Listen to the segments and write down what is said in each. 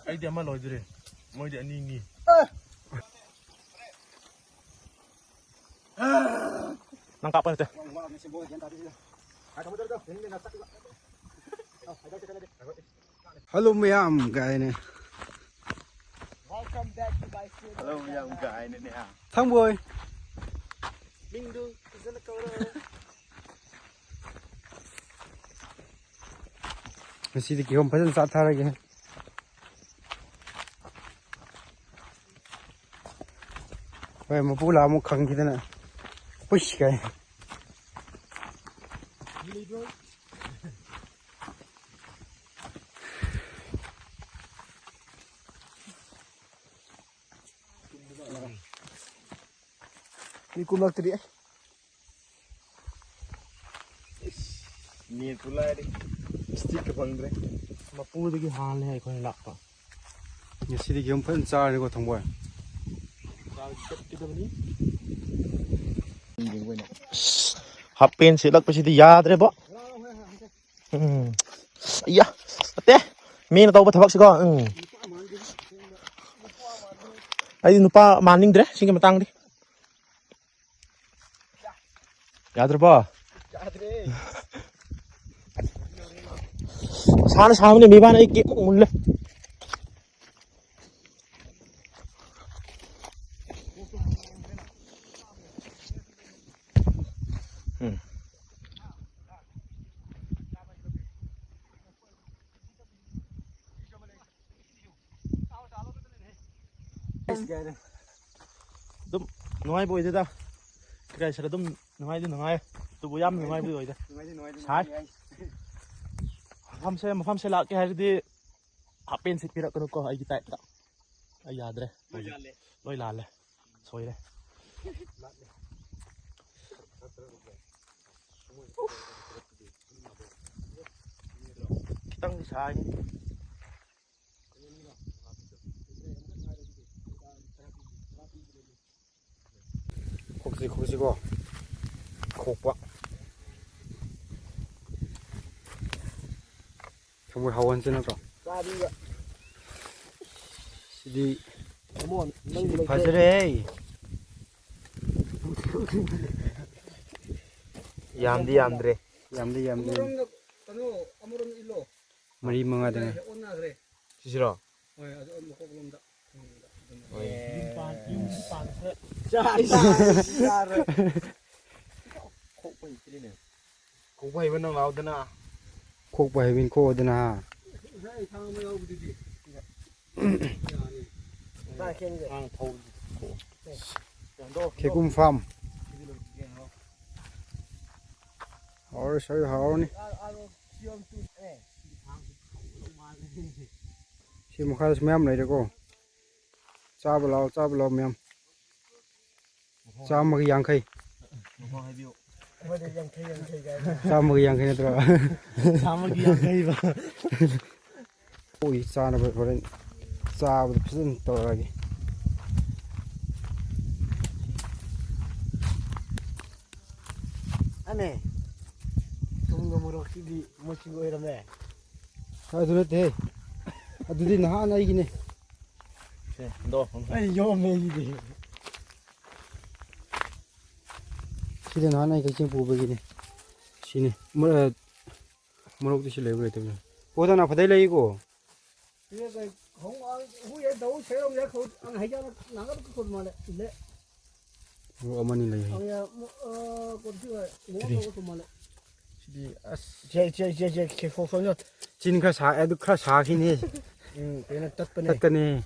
Ai dia maloi dire. Moi dia ni. Nangkap apa itu? Hello miyam guy ne. Welcome back to my studio. Hello yang guy ni ha. Thang boy. Mingdu izin kawro. Masih di hom pasan saat hari ni. Wei mau pula mau kang kita na. Push guy. Ni kumlak tadi eh. Ni pula ni. Stick ke bang dire. Mapu tu ki hal ni hai kau nak pa. Masih di hom pasan saat ni ko thang boy. Hapen silak pa sidi yad re bo. Iya. Ate. Min tahu ba thabak si ko. Ai nupa maning dire singa matang di. Yad re bo. Sana samne mi bana ik mulle. Dum nuai boy da. Krai sara dum nuai du nuai. Tu bu yam nuai bu boy da. Sai. Mafam se la ke har di hapen se pira kono ko ai gitai ta. Ai yad re. Loi la le. Soi re. Kitang di sai. Khúc gì khúc quá không có hậu anh xin nó rồi đi phải thế đây Yam di andre. yam đi mari mga deh Sisiro. Kau bai benang lau dana. khúc bài bên cô đây nè cái cung farm hỏi sao hỏi nè khi mà khai mềm này được cô cha bao lâu mềm cha mà cái giang khay cha mà cái giang khay này rồi Sama dia kai ba. ui cha nó phải cha phải phân to lagi Ane. Tunggu murok di mochi go irame. thôi thôi thế đi nã này cái này Do. Ai yo me di. khi nã này cái chuyện phụ về cái này xin này một thì xin lấy về thôi cô ta nào phải đây lấy cô Ye cái không hu ye đâu xe đâu ye khâu ăn hay cho nó cái con mà lệ. ông anh lấy Ông ya con chưa mua con mà lệ. Sidi as. Je cái khâu khâu nhá. chín khai xả khai xả khi này Cái nó tất bên tất này. cả này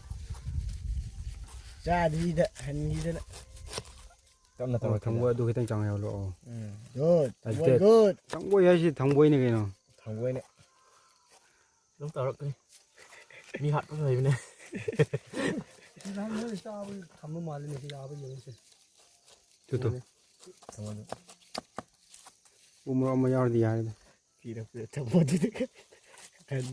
Ra đi đấy, hành đi đấy. Tam na thằng bố đôi khi thằng chồng heo lộ Good. Very good. thằng bố hay thằng bố này cái nào thằng quê này. Đúng tao rồi. Mi hạt có người bên này. Nó mới sao thầm nó mà lên thì ra bây giờ sẽ. tuh Thằng quê. umur omanya harus dia Tidak boleh tambah di dekat. Kan.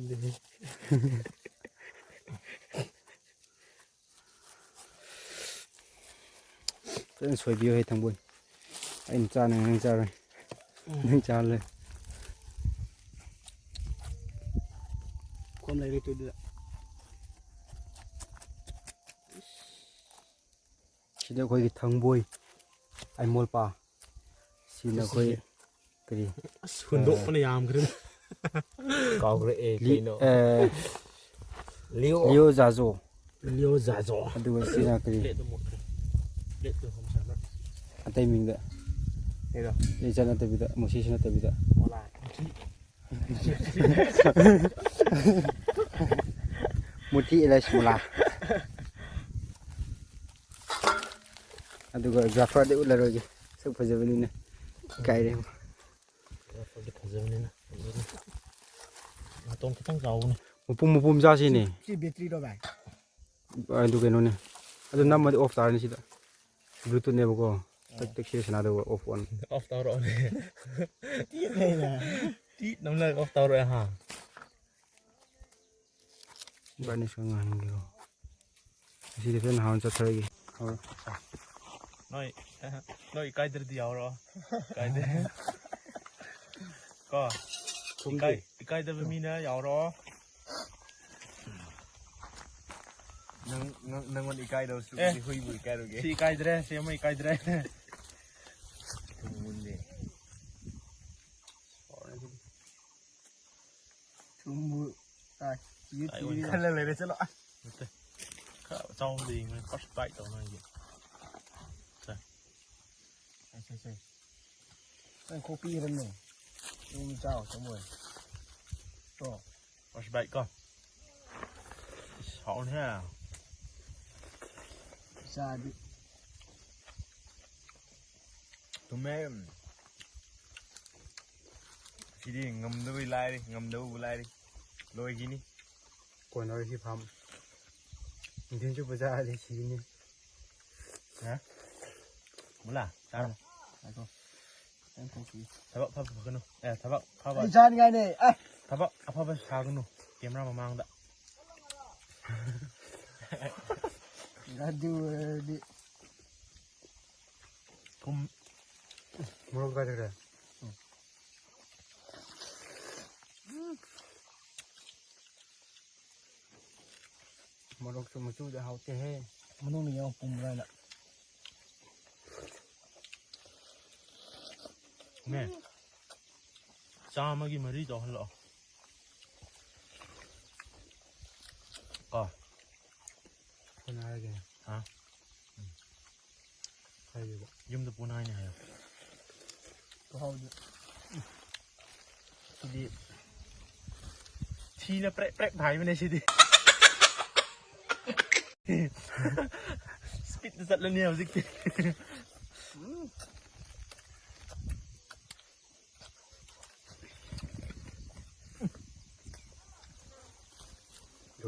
Rất sôi biêu hay thằng bùi anh cha này anh cha rồi anh cha lên Con này đi tôi được sini khoi ki thang boy ai mol pa sini khoi kri สุนโดพยายามกัน Có cái ê li cái nó leo zazo เลี้ยวจ่าจ่อ adu sini kri เละตัวหมดเละตัวผมสามารถ atai ming da Thế rồi ni jana ta bida musi sina ta bida โอลาที่ muti ila smula adu ga grapher de ular rogi sak phajabani ne kai re เราจะขยับนี่นะมาตรงที่ตั้งเสาเนี่ย mupum ja sini Chi battery do bai. adu ke no ne adu nam ma off tar ni sida bluetooth ne ko tak tak sini sana do off on ออฟเตาร์เนี่ย Tiết này nè. ที่น้ำเลยออฟเตาร์เลยฮะ bani sanga ngi ko sidi fen haun cha thari ha น้อยน้อยใกล้เดียวหรอใกล้เดียวก็ใกล้เดียวมีนะยาวหรอ Nâng con đi cay đâu Sự Ê. thì huy bùi cay rồi kìa ที่ใกล้เดียวเสียไม่ใกล้เดียว Không muốn gì Chúng mưa. Đây, tiết Ai tiết ui, đi. Khăn lên lấy đấy chứ lọ เจ้าดีมันก็สไปต่อหน่อยอยู่ Sai. Đây copy lên này. Chúng chào xong rồi. Rồi. ก็สไปก่อนเขาเนี่ย Ra đi. Tụi mẹ Chị đi ngầm đâu đi lại đi Ngầm đâu đi lại đi Lôi ghi đi ko no hi pham din chu baza ali sini muốn là sao Đây con. Em copy. ถ้าว่าพากันนู่ถ้าว่า Đi ra ngay này. Ai. ถ้าว่าพากันนู่เกมเรามามั่งดะ Ra đi đi. ผม murok ga de murok chu mu chu de hau te he Mà nó mình pum ra nè. แม่จ้าเมื่อกี้มารีจอหันหรอก็ ko na ge ฮะ kai yo ยืมตะปูนายเนี่ย Có hậu được. ทีดีทีละเปรกถ่ายไม่ได้ทีดีสปิดสัตว์ละเนี่ยสิ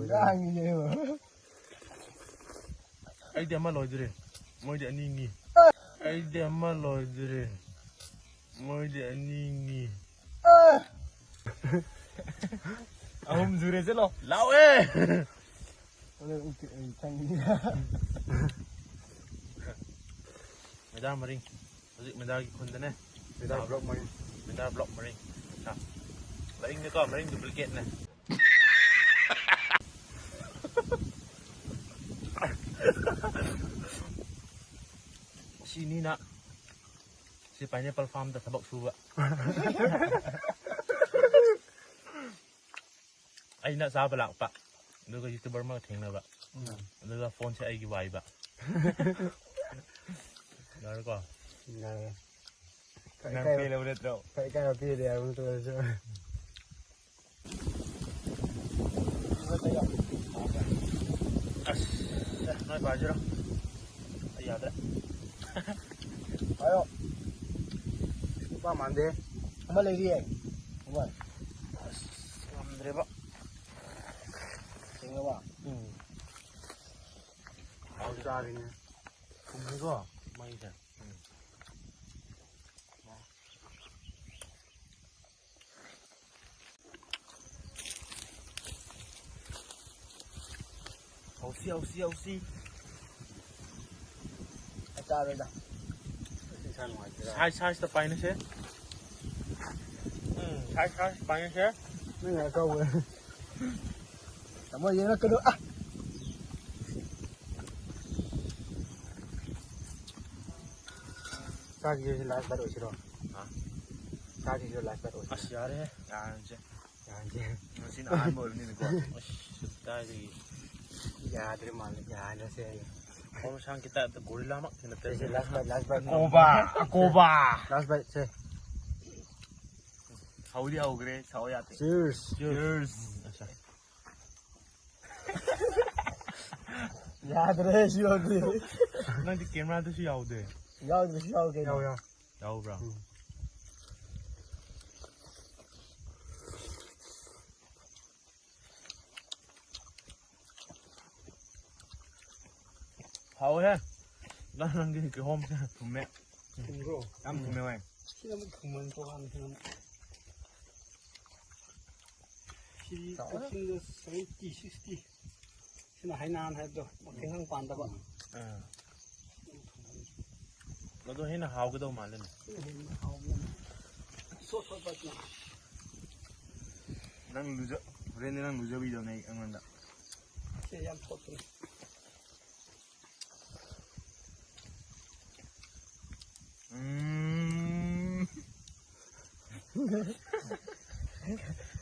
Ra như vậy mà. ไอเดียมาลอยดิมวยเดียนี่ไอเดียมาลอยดิมวยเดียนี่ Ông dù đây chứ lọ เล่าเอ้ Thành đi. ไม่ได้มาริงไม่ได้คนแต่เนี่ย de da blok mai ไม่ได้บล็อกมาริงครับมาริงนี่ก็มาริงดูปลิเกตนะsini nak si banyak perform tak sebab suka ai nak sabar lah pak lu ke youtuber mah theng lah pak lu ke phone saya lagi wai pak dah ko na Nâng phê lâu đất đâu kai pi de un to so nói bài chứ đâu bây giờ đấy Ayo. pa man de Mà lấy đi. Đúng rồi. làm đấy pak Chính là bảo. au sa ri ne không thấy có may chả Âu xi Ra rồi nè. san mai de sai tập bài nữa chứ sai bài nữa chứ ni na ka we Cảm ơn nó cứ được. 사기지 라스트 바로 싫어. 아. 사기지 라스트 바로 싫어. 아씨 야래 야 이제 야 이제 sin 안 보이는 거 아씨 다이리 야들 말 야라세. 오늘 상 kita gorilla 막 근데 이제 라스트 바로 고바 라스트 바로 세. 사우디 하고 그래 사우야 돼 Cheers. cheers 야들에 시오들 nanti camera tu siau deh 야들 시오게 야야. jauh bro hao ha nó đang cái hôm 분명 중고 땀 분명해 시험 그만 좋아하는 사람 시 코칭도 70, 60 신나 하이난 해도 뭐 생각 반다고 nó tôi thấy là hao cái đâu mà lên 소소받지 난 루저 브랜드랑 루저 비전에 응원다 제양 포트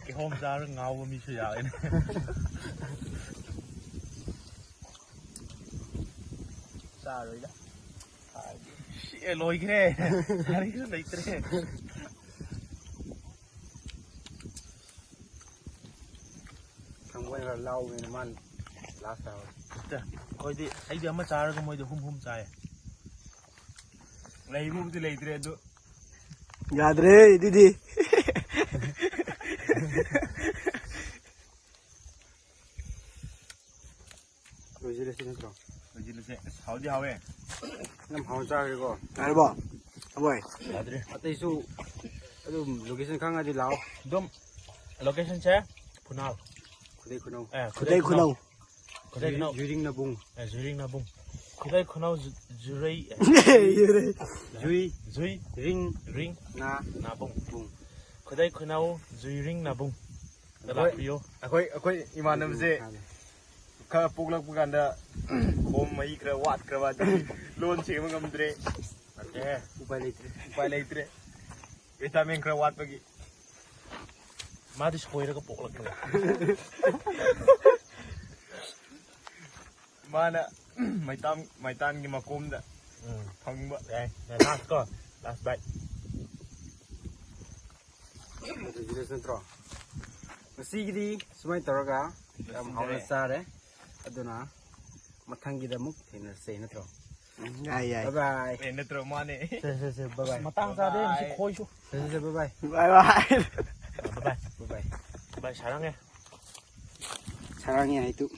cái hôm ra nó ngầu mà mi sửa này 자 rồi đó lôi cái này cái này cái này 강원이가 라오면만 라스트. coi đi ấy giờ mà cha rồi mới được hôm chạy 레이브부터 레이드레도 야들에 디디 로지레 시네트로. 여기는 사우디 하웨 남 하우자 그리고 알바 뭐야 아들이 아테이수 좀 로케이션 강아지 라오. 좀 location che punal 그대 그노. 그대 그놈 그대 그나우 유링나 봉. 주링 나봉 그대 그나우 주레이 이래 주이 주이 링 ring 나 나봉 봉. 그대 그나우 주ring 나봉 라피오 akwai imanamse ka puglak puganda khom mai kra wat kra wat lon che ngamdre 오케이 우발레이트. pai leitre vitamin kra wat pagi 마디 스포이라가 뽀글락 그래 mana maitan gi makomda phangba đây last go last bite 로지레 센트로. 시기디 스마이 떨어가. 남 하우사레. 아두나 마탕기다 묵 테너 세너트로. 아이아이 바이바이. enetro mane 세세세 바이바이. 마땅 사대 혹시 코이쇼 세세세 바이바이. 바이바이 바이바이 바이바이. 바이바이 사랑해 사랑해 아이뚜.